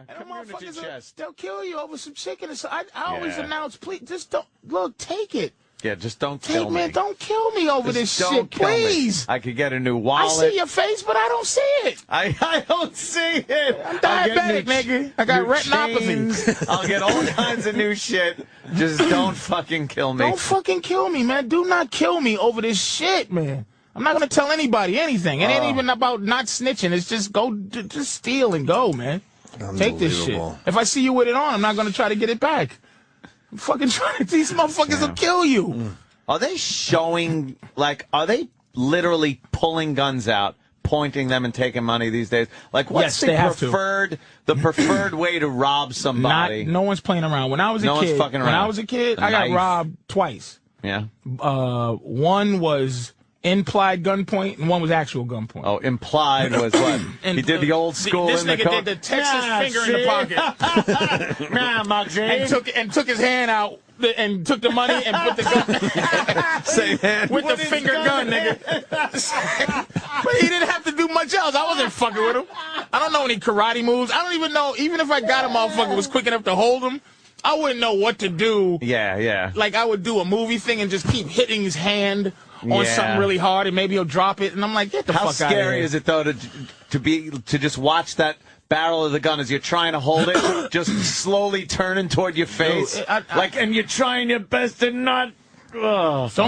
And them community chest. They'll kill you over some chicken. So I always announce, please, just don't, look, take it. Yeah, just don't kill me. Man, don't kill me over this shit, please. I could get a new wallet. I see your face, but I don't see it. I don't see it. I'm diabetic, nigga. I got retinopathy. I'll get all kinds of new shit. Just don't fucking kill me. Don't fucking kill me, man. Do not kill me over this shit, man. I'm not going to tell anybody anything. It ain't even about not snitching. It's just just steal and go, man. Take this shit. If I see you with it on, I'm not going to try to get it back. I'm fucking trying to, these motherfuckers will kill you. Are they showing, like, are they literally pulling guns out, pointing them and taking money these days? Like, what's the preferred way to rob somebody? No one's playing around. When I was a kid, I got robbed twice. Yeah. One was implied gunpoint, and one was actual gunpoint. Oh, implied was what? He did the old school this in the nigga did the Texas finger in the pocket. and took his hand out and took the money and put the gun with the finger gun, nigga. But he didn't have to do much else. I wasn't fucking with him. I don't know any karate moves. I don't even know. Even if I got a motherfucker was quick enough to hold him, I wouldn't know what to do. Yeah. Like I would do a movie thing and just keep hitting his hand on something really hard, and maybe he'll drop it, and I'm like, get the fuck out of here. How scary is it though to just watch that barrel of the gun as you're trying to hold it, just slowly turning toward your face, and you're trying your best to not. Oh, the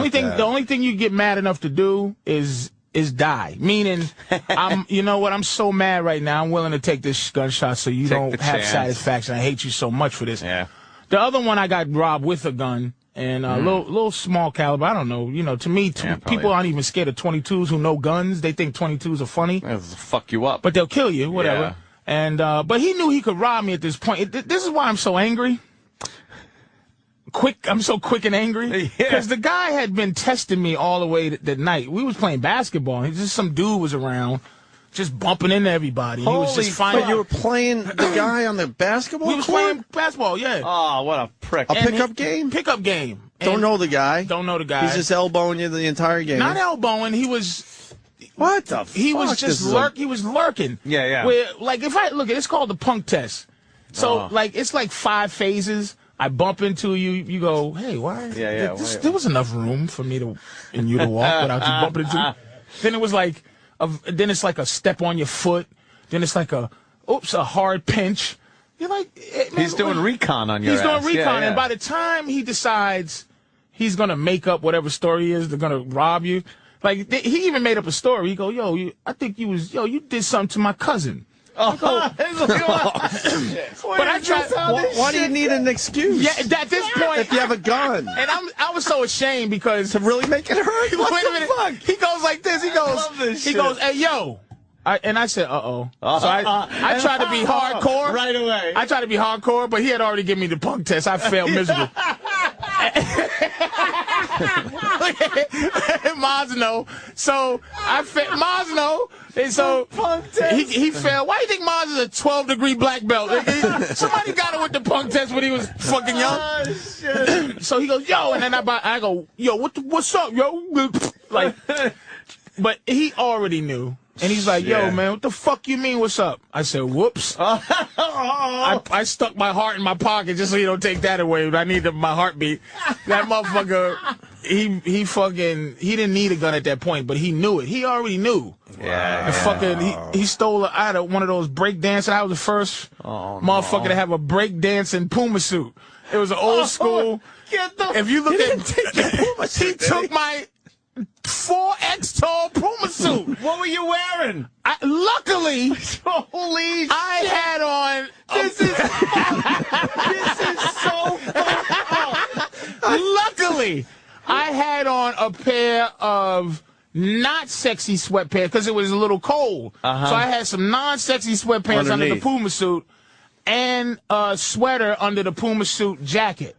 only thing you get mad enough to do is die. Meaning, you know what? I'm so mad right now. I'm willing to take this gunshot so you don't have satisfaction. I hate you so much for this. Yeah. The other one I got robbed with a gun. And a little small caliber. I don't know. You know, to me, people aren't even scared of 22s who know guns. They think 22s are funny. They'll fuck you up. But they'll kill you, whatever. Yeah. And but he knew he could rob me at this point. This is why I'm so angry. I'm so quick and angry. Because the guy had been testing me all the way that night. We was playing basketball. Just some dude was around. Just bumping into everybody. He was just fine. But you were playing the guy on the basketball court? We was playing basketball, yeah. Oh, what a prick. A pickup game? Pickup game. Don't know the guy. Don't know the guy. He's just elbowing you the entire game. Not elbowing. He was... What the fuck? He was just he was lurking. Yeah. Where, like, if I... Look, it's called the punk test. So, like, it's like 5 phases. I bump into you. You go, hey, why? Yeah. There was enough room for me and you to walk without you bumping into me. Then it was like... then it's like a step on your foot. Then it's like a hard pinch. You're like, man, he's doing recon on your ass. He's doing recon, and by the time he decides he's gonna make up whatever story is, they're gonna rob you. Like he even made up a story. He go, I think you did something to my cousin. But I tried. Why do you need an excuse? Yeah, at this point, if you have a gun, and I was so ashamed because to really make it hurt. Wait a minute. Fuck? He goes like this. He goes, hey yo. And I said, So I tried to be hardcore. Right away. I tried to be hardcore, but he had already given me the punk test. I failed miserably. Mazno. So I failed. Mazno. And so he failed. Why do you think Maz is a 12-degree black belt? Somebody got it with the punk test when he was fucking young. Oh, shit. So he goes, yo, and then I go, yo, what's up, yo? Like, but he already knew. And he's like, yo, man, what the fuck you mean, what's up? I said, whoops. I stuck my heart in my pocket just so you don't take that away. I need my heartbeat. That motherfucker, he didn't need a gun at that point, but he knew it. He already knew. Yeah. And fucking, he stole, I had one of those break dancing. I was the first motherfucker to have a break dancing Puma suit. It was an old school. If you look at Puma suit, he took my 4X tall Puma suit. What were you wearing? Luckily, holy I shit. had on. This is so fucked up. Luckily, I had on a pair of not sexy sweatpants because it was a little cold. So I had some non-sexy sweatpants under the Puma suit and a sweater under the Puma suit jacket.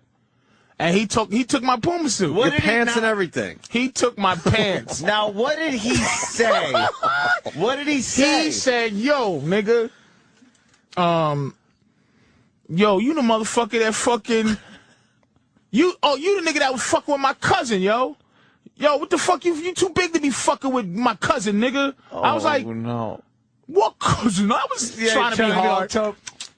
And he took my Puma suit. Your pants and everything. He took my pants. Now, what did he say? What did he say? He said, yo, nigga, you the motherfucker that fucking, you the nigga that was fucking with my cousin, yo. Yo, what the fuck, you too big to be fucking with my cousin, nigga. I was like, no. What cousin? I was trying to be hard.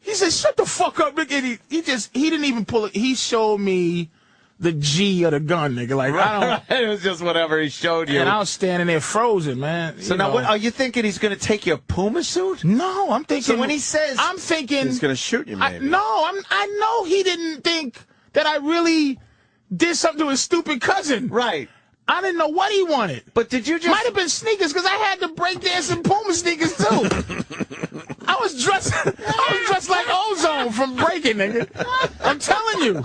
He said, shut the fuck up, nigga. He didn't even pull it. He showed me the G of the gun, nigga. Like, I don't. It was just whatever he showed you. And I was standing there frozen, man. So now, what are you thinking? He's going to take your Puma suit? No, I'm thinking. So when he says, I'm thinking he's going to shoot you, maybe. I know he didn't think that I really did something to his stupid cousin. Right. I didn't know what he wanted. But did you just... Might have been sneakers, because I had the breakdancing Puma sneakers, too. I was dressed like Ozone from Breaking, nigga. I'm telling you.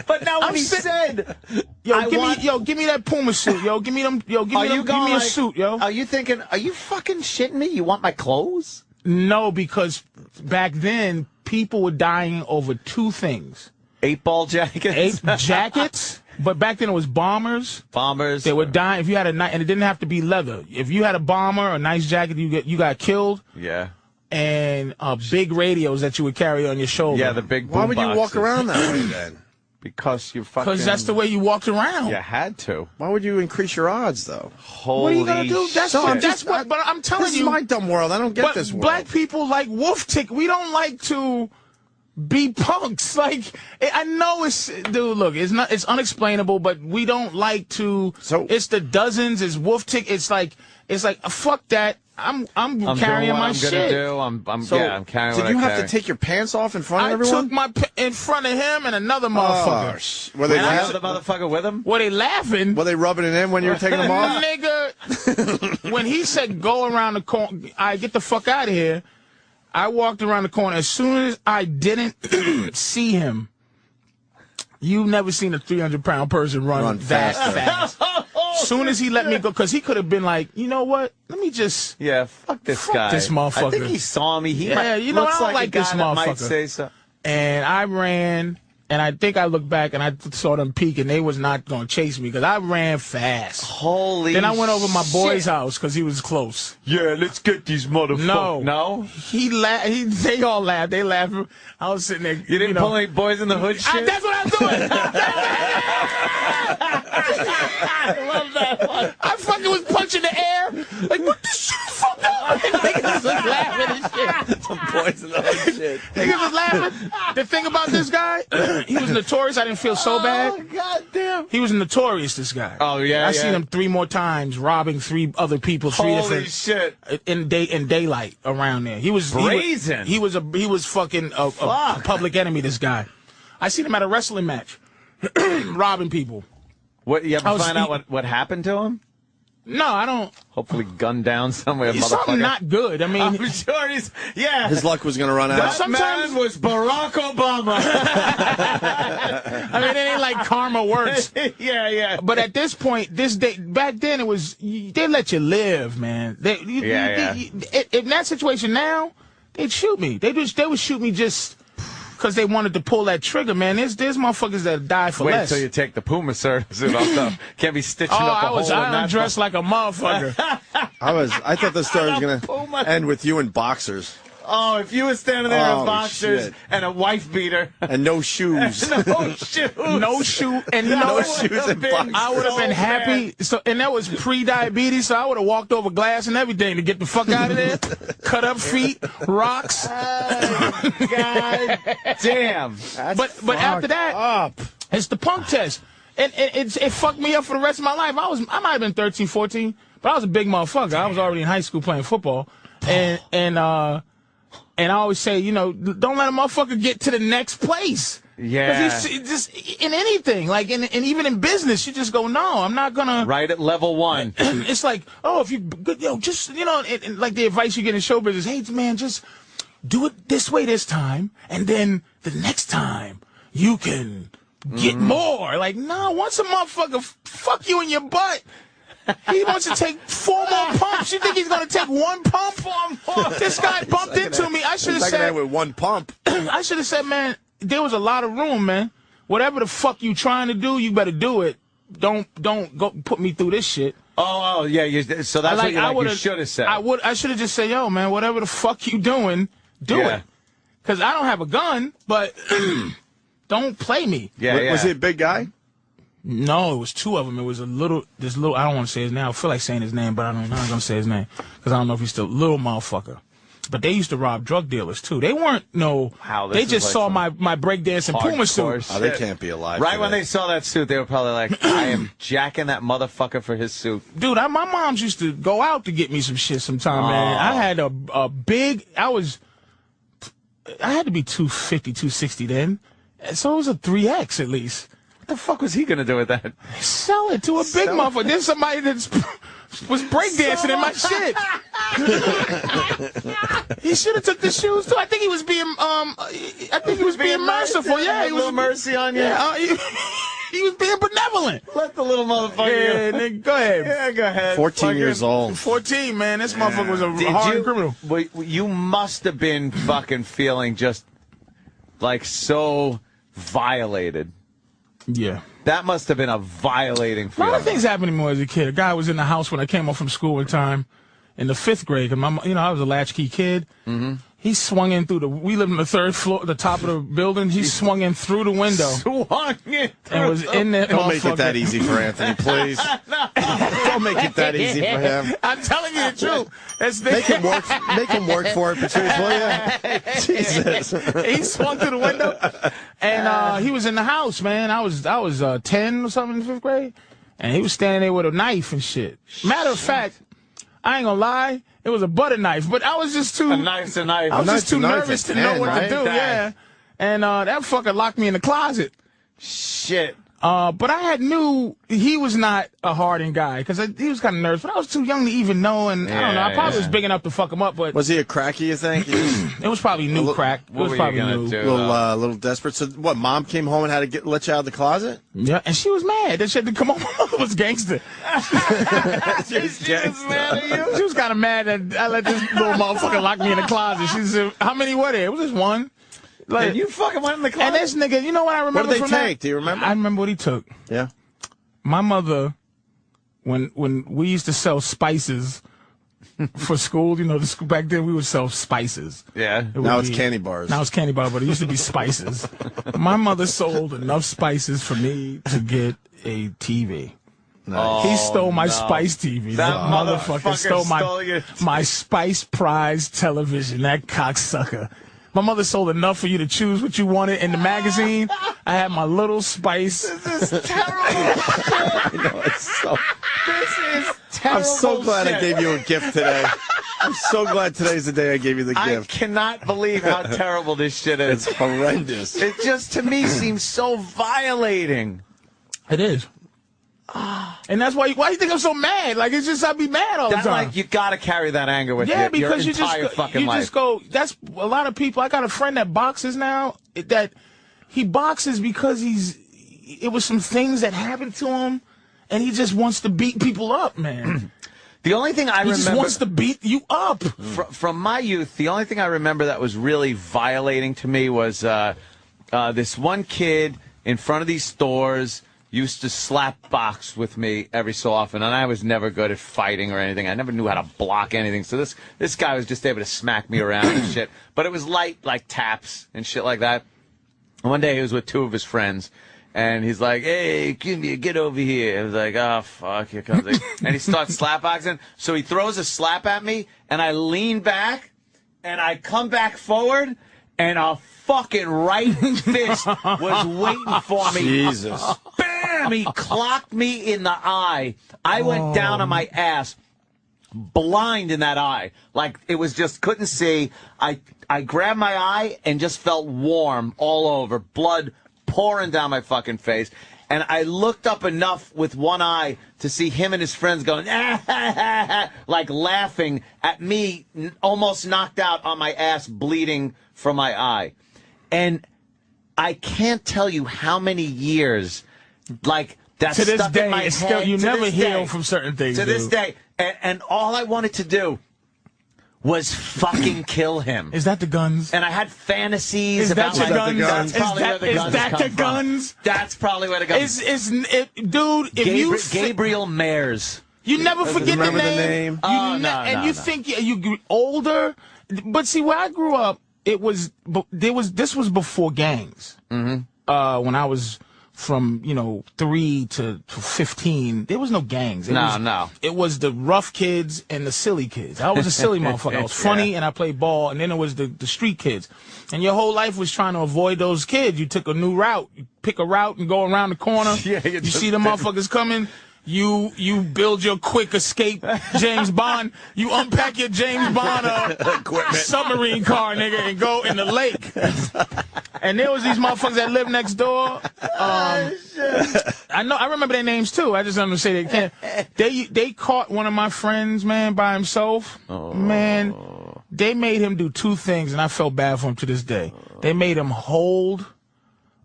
But now when he said... give me that Puma suit, yo. Give me a suit, yo. Are you thinking, are you fucking shitting me? You want my clothes? No, because back then, people were dying over two things. 8-ball jackets? Jackets... But back then it was bombers. Bombers. They were dying. If you had and it didn't have to be leather. If you had a bomber or a nice jacket, you got killed. Yeah. And big radios that you would carry on your shoulder. Yeah, the big boom Why would you boxes. walk around that way then? Because you fucking... Because that's the way you walked around. You had to. Why would you increase your odds, though? Holy what are you going to do? That's shit. what, but I'm telling you. This is my dumb world. I don't get this world. Black people like wolf tick. We don't like to be punks. Like, I know dude, look, it's unexplainable, but we don't like to, it's the dozens, it's wolf tick, it's like, fuck that. I'm carrying my shit. I'm carrying. Did you have to take your pants off in front of everyone? I took in front of him and another motherfucker. Were they laughing? The motherfucker with him? Were they laughing? Were they rubbing it in when you were taking them off? Nigga, when he said go around the corner, I get the fuck out of here. I walked around the corner. As soon as I didn't see him, you've never seen a 300-pound person run that fast. As soon as he let me go, because he could have been like, you know what? Let me just... Yeah, fuck this guy. This motherfucker. I think he saw me. I don't like this motherfucker. Might say so. And I ran, and I think I looked back, and I saw them peek, and they was not going to chase me, because I ran fast. Holy Then I went over my boy's house, because he was close. Yeah, let's get these motherfuckers. No? He laughed. They all laughed. They laughed. I was sitting there. You didn't pull any boys in the hood shit? That's what I was doing. I love that. I fucking was punching the air. Like, what the shit the fuck up? Niggas was laughing and shit. Some boys in the hood shit. Niggas was laughing. The thing about this guy, he was notorious. I didn't feel so bad. Oh, goddamn. He was notorious, this guy. Oh, yeah, I seen him 3 more times robbing 3 other people. Holy shit. In daylight around there. He was brazen. He was fucking a public enemy, this guy. I seen him at a wrestling match. Robbing people. What, you ever find out what happened to him? No, I don't. Hopefully gunned down somewhere, He's motherfucker. something not good. I mean, I'm sure his luck was going to run out. That man was Barack Obama. I mean, it ain't like karma works. Yeah. But at this point, back then, it was, they let you live, man. In that situation now, they'd shoot me. They would shoot me just because they wanted to pull that trigger, man. There's motherfuckers that die for less. Wait till you take the Puma suit off. Can't be stitching up a hole in that. I dressed like a motherfucker. I thought the story was going to end with you in boxers. Oh, if you were standing there in boxers and a wife beater. And no shoes. No shoes. No shoe. And no shoes and boxers. I would have been happy. And that was pre-diabetes, so I would have walked over glass and everything to get the fuck out of there. Cut up feet, rocks. God damn. But after that, it's the punk test. And it fucked me up for the rest of my life. I might have been 13, 14, but I was a big motherfucker. I was already in high school playing football. And I always say, don't let a motherfucker get to the next place. Yeah. Just in anything, like and even in business, you just go, no, I'm not gonna. Right at level 1. It's like, oh, if you, like the advice you get in show business, hey man, just do it this way this time, and then the next time you can get more. Like, no, once a motherfucker fuck you in your butt. He wants to take 4 more pumps. You think he's going to take 1 pump? This guy bumped into me. I should have said with 1 pump. I should have said, man, there was a lot of room, man. Whatever the fuck you trying to do, you better do it. Don't go put me through this shit. Oh yeah. So that's what you should have said. I should have just said, yo, man, whatever the fuck you doing, do it. Because I don't have a gun, but don't play me. Yeah. Was he a big guy? No, it was 2 of them. It was this little, I don't want to say his name. I feel like saying his name, but I'm not going to say his name. Because I don't know if he's still, little motherfucker. but they used to rob drug dealers too. They weren't they just saw my breakdancing Puma suit. Oh, they can't be alive. Right when they saw that suit, they were probably like, I am jacking that motherfucker for his suit. Dude, my moms used to go out to get me some shit sometime, man. I had a big, I had to be 250, 260 then. So it was a 3X at least. What the fuck was he going to do with that? Sell it to a big motherfucker. There's somebody that was breakdancing in my shit. He should have took the shoes too. I think he was being merciful. Yeah, he was a little mercy on you. Yeah, he was being benevolent. Let the little motherfucker. Yeah, nigga, go ahead. Yeah, go ahead. 14 years old. 14, man. This motherfucker was a hard criminal. You must have been fucking feeling just like so violated. Yeah. That must have been a violating feeling. A lot of things happened to me when I was a kid. A guy was in the house when I came home from school one time in the 5th grade. And I was a latchkey kid. Mm-hmm. He swung in through we lived on the 3rd floor, the top of the building. He swung in through the window. Swung in through and was in there. Don't make it that easy for Anthony, please. Don't make it that easy for him. I'm telling you the truth. Make him work for it, Patrice, will you? Jesus. He swung through the window, and he was in the house, man. I was 10 or something in the 5th grade, and he was standing there with a knife and shit. Matter of fact, I ain't gonna lie. It was a butter knife, but I was just too... A knife's a knife. I was just too nervous to know what to do, yeah. And that fucker locked me in the closet. Shit. But I knew he was not a hardened guy, because he was kind of nervous, but I was too young to even know, and I don't know, I probably was big enough to fuck him up, but... Was he a cracky, you think? It was probably new crack. It was probably new. A little desperate. So what, Mom came home and had to let you out of the closet? Yeah, and she was mad. That shit didn't come home. My mother was gangster. She was mad at you? She was kind of mad that I let this little motherfucker lock me in the closet. She said, how many were there? It was just one. Like, and you fucking went in the closet? And this nigga, you know what I remember What did they from take? That? Do you remember? I remember what he took. Yeah. My mother, when we used to sell spices for school, back then we would sell spices. Yeah. Now it's candy bars. Now it's candy bars, but it used to be spices. My mother sold enough spices for me to get a TV. Nice. He stole my Spice TV. That motherfucker stole my Spice Prize television. That cocksucker. My mother sold enough for you to choose what you wanted in the magazine. I had my little Spice. This is terrible. I know, this is terrible. I'm so glad I gave you a gift today. I'm so glad today's the day I gave you the gift. I cannot believe how terrible this shit is. It's horrendous. It just, to me, seems so violating. It is. And that's why you think I'm so mad? Like, it's just I'd be mad all the time. Like, you gotta carry that anger with you. Because your entire fucking life. Just go. That's a lot of people. I got a friend that boxes now. That he boxes because it was some things that happened to him, and he just wants to beat people up, man. The only thing I remember... He just wants to beat you up. From my youth, the only thing I remember that was really violating to me was this one kid in front of these stores used to slap box with me every so often, and I was never good at fighting or anything. I never knew how to block anything, so this guy was just able to smack me around and shit. But it was light, like taps and shit like that. And one day he was with 2 of his friends, and he's like, hey, get over here. I was like, oh, fuck, here comes he. And he starts slap boxing, so he throws a slap at me, and I lean back, and I come back forward, and a fucking right fist was waiting for me. Jesus. Bam! He clocked me in the eye. I went down on my ass, blind in that eye. Like, it was just, couldn't see. I grabbed my eye and just felt warm all over, blood pouring down my fucking face. And I looked up enough with one eye to see him and his friends going, like laughing at me, almost knocked out on my ass, bleeding from my eye. And I can't tell you how many years, like, that's to this stuck day, in my it's head. still, you to never this heal day, from certain things. To this day. And all I wanted to do was fucking kill him. Is that the guns? And I had fantasies about like, the guns. That's probably where the guns come from. Guns? That's probably where the guns dude, if you... Gabriel Mayers. You never forget the name. You think you get older. But see, where I grew up, this was before gangs. Mm-hmm. When I was from 3 to 15. There was no gangs. No. It was the rough kids and the silly kids. I was a silly motherfucker. I was funny and I played ball, and then it was the street kids. And your whole life was trying to avoid those kids. You took a new route. You pick a route and go around the corner. You see the motherfuckers coming. You build your quick escape James Bond. You unpack your James Bond submarine car, nigga, and go in the lake. And there was these motherfuckers that lived next door. I remember their names too. I just don't say they can't. They caught one of my friends, man, by himself. Man, they made him do 2 things, and I felt bad for him to this day. They made him hold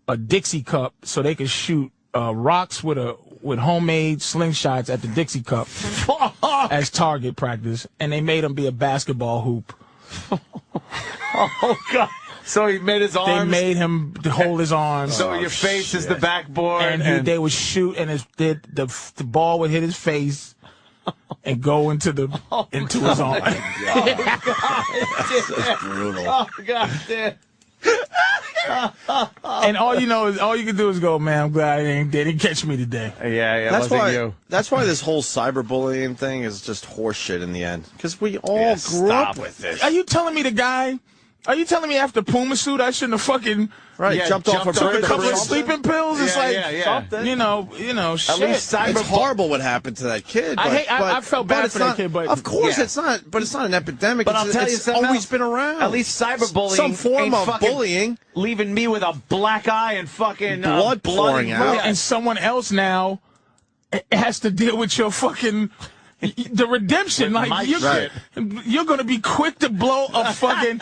a Dixie cup so they could shoot rocks with homemade slingshots at the Dixie cup as target practice, and they made him be a basketball hoop. Oh God! So he made his arms. They made him hold his arms. So your face is the backboard, and they would shoot, and the ball would hit his face and go into his arm. That's brutal. Oh God, damn. And all you can do is go, man, I'm glad they didn't catch me today. Yeah, that's why this whole cyberbullying thing is just horseshit in the end. Because we all grew up with this. Are you telling me after Puma suit I shouldn't have fucking jumped off a took bridge a couple or of something? sleeping pills? It's something. Shit. At least It's horrible what happened to that kid. I felt bad for that kid, but of course it's not. But it's not an epidemic. But I'll tell you something. It's always else. been around. At least cyberbullying, some form ain't of bullying, leaving me with a black eye and fucking blood pouring out, and someone else now has to deal with your fucking. The redemption, like you're gonna be quick to blow a fucking.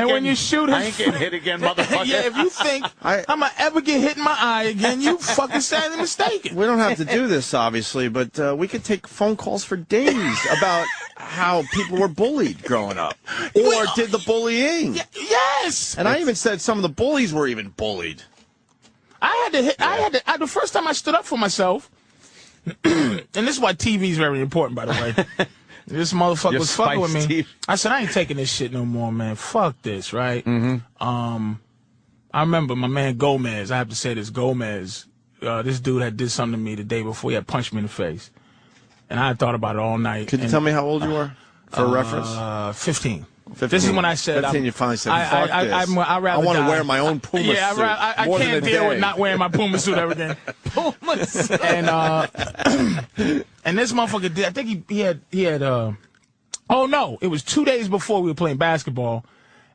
When you shoot him, I ain't getting hit again, motherfucker. Yeah, if you think I'm gonna ever get hit in my eye again, you fucking sadly mistaken. We don't have to do this, obviously, but we could take phone calls for days about how people were bullied growing up, or did the bullying. Yes. And I even said some of the bullies were even bullied. The first time I stood up for myself. And this is why TV is very important, by the way. This motherfucker was fucking with me. TV. I said, I ain't taking this shit no more, man. Fuck this, right? I remember my man Gomez. I have to say this, Gomez. This dude had did something to me the day before. He had punched me in the face. And I had thought about it all night. Could you tell me how old you were, for reference? 15. 15. This is when I said, 15, you finally said, fuck this. I want to wear my own Puma suit. I can't deal with not wearing my Puma suit every day. Puma suit. And this motherfucker did. I think he had. Oh no! It was 2 days before we were playing basketball,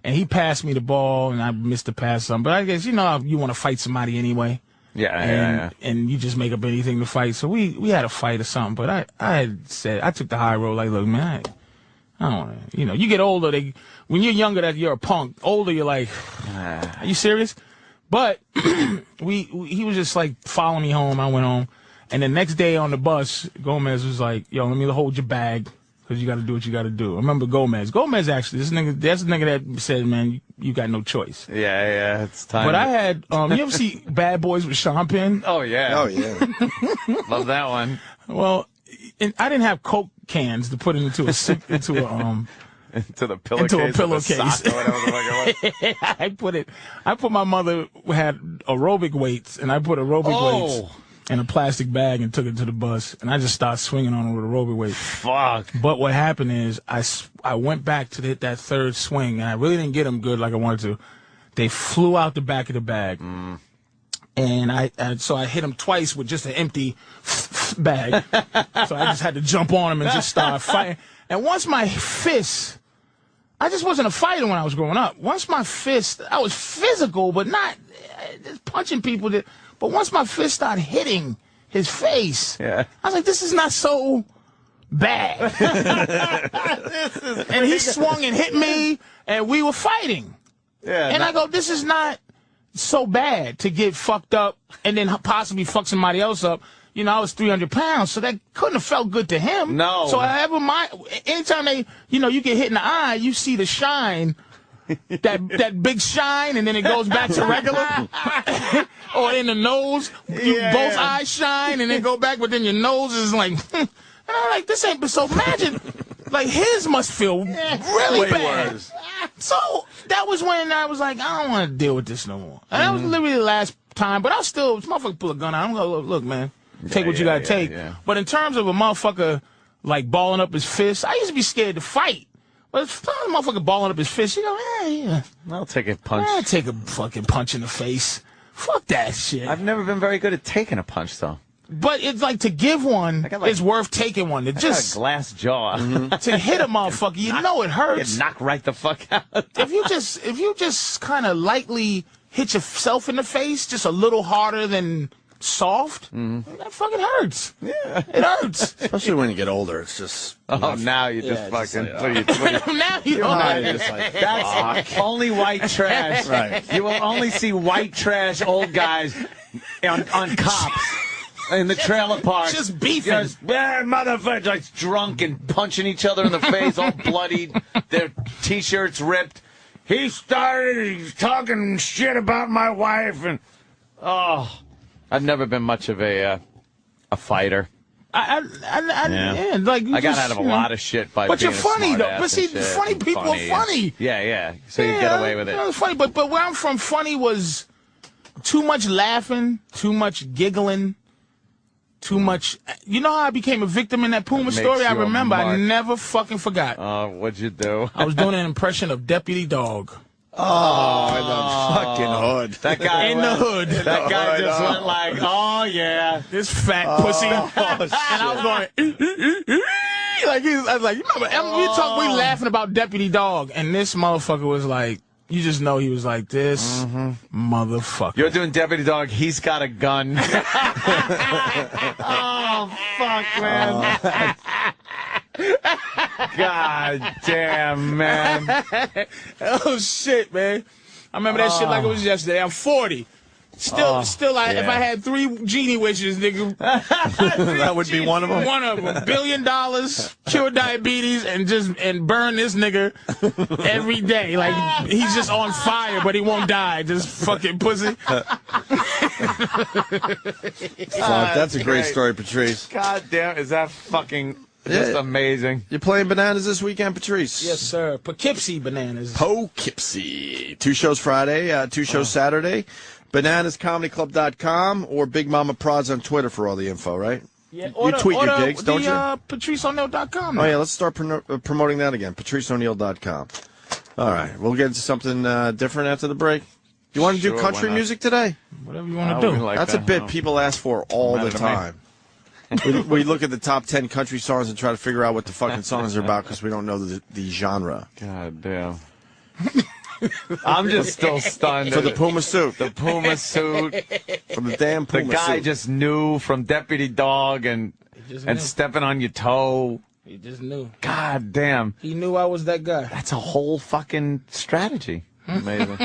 and he passed me the ball, and I missed the pass some. But I guess you want to fight somebody anyway. Yeah. And you just make up anything to fight. So we had a fight or something. But I had said I took the high road. Like, look, man. I don't know. You get older. When you're younger, that you're a punk. Older, you're like, are you serious? But he was just like following me home. I went home, and the next day on the bus, Gomez was like, "Yo, let me hold your bag because you got to do what you got to do." I remember Gomez. Gomez actually, that's the nigga that said, "Man, you got no choice." Yeah, it's time. But I had, you ever see Bad Boys with Sean Penn? Oh yeah. Love that one. Well, and I didn't have Coke cans to put it into a pillowcase. I put my mother had aerobic weights, and I put aerobic weights in a plastic bag and took it to the bus, and I just started swinging on it with aerobic weights. Fuck. But what happened is I went back to hit that third swing, and I really didn't get them good like I wanted to. They flew out the back of the bag. And so I hit him twice with just an empty bag. So I just had to jump on him and just start fighting. And once my fist, I just wasn't a fighter when I was growing up. Once my fist, I was physical, but not just punching people. But once my fist started hitting his face, I was like, this is not so bad. And he swung and hit me, and we were fighting. And I go, this is not so bad to get fucked up and then possibly fuck somebody else up. I was 300 pounds, so that couldn't have felt good to him. No. So anytime you get hit in the eye, you see the shine, that big shine, and then it goes back to regular. Or in the nose, both eyes shine, and then go back, but then your nose is like, and I'm like, this ain't, so imagine, like, his must feel really bad. Worse. So that was when I was like, I don't want to deal with this no more. And that was literally the last time, but I'll still, this motherfucker pull a gun out. I'm gonna look, man, take what you gotta take. Yeah. But in terms of a motherfucker like balling up his fist, I used to be scared to fight. But if a motherfucker balling up his fist, you go, yeah. I'll take a punch. I'll take a fucking punch in the face. Fuck that shit. I've never been very good at taking a punch, though. But it's like to give one is worth taking one. To just a glass jaw. to hit a motherfucker, you know it hurts. Knock right the fuck out. If you just kind of lightly hit yourself in the face, just a little harder than soft, that fucking hurts. Yeah, it hurts. Especially when you get older, it's just. Now you just fucking. Now you don't. That's only white trash. Right. You will only see white trash old guys on cops. In the trailer park. Just beefing. Motherfuckers, like drunk and punching each other in the face, all bloodied, their T-shirts ripped. He's talking shit about my wife, and I've never been much of a fighter. I got out of a lot of shit by. But being you're funny a though. But see, funny people are funny. Yeah. So you get away with it. It's funny, but where I'm from, funny was too much laughing, too much giggling. Too much. You know how I became a victim in that Puma story? I remember. I never fucking forgot. What'd you do? I was doing an impression of Deputy Dog. Oh, in the fucking hood. That guy in the hood. That guy just went like, oh, yeah. This fat pussy. And I was going, I was like, you remember, we laughing about Deputy Dog. And this motherfucker was like, you just know he was like this motherfucker. You're doing Deputy Dog. He's got a gun. Oh, fuck, man. God damn, man. Oh, shit, man. I remember that shit like it was yesterday. I'm 40. Still, if I had 3 genie wishes, nigga, that would be one of them. One of them. $1 billion, cure diabetes, and burn this nigga every day. Like he's just on fire, but he won't die. Just fucking pussy. That's a great story, Patrice. God damn, is that fucking just amazing? You playing bananas this weekend, Patrice? Yes, sir. Poughkeepsie bananas. Poughkeepsie. 2 shows Friday, 2 shows Saturday. BananasComedyClub.com or Big Mama Prods on Twitter for all the info, right? Yeah, you tweet your gigs, don't you? PatriceO'Neil.com. Oh, yeah, let's start promoting that again. PatriceO'Neil.com. All right, we'll get into something different after the break. Do you want to do country music today? Whatever you want to do. That's a bit people ask for all the time. We look at the top 10 country songs and try to figure out what the fucking songs are about because we don't know the genre. God damn. I'm just still stunned. For the Puma suit. The Puma suit. From the damn Puma suit. The guy just knew from Deputy Dog and stepping on your toe. He just knew. God damn. He knew I was that guy. That's a whole fucking strategy. Amazing.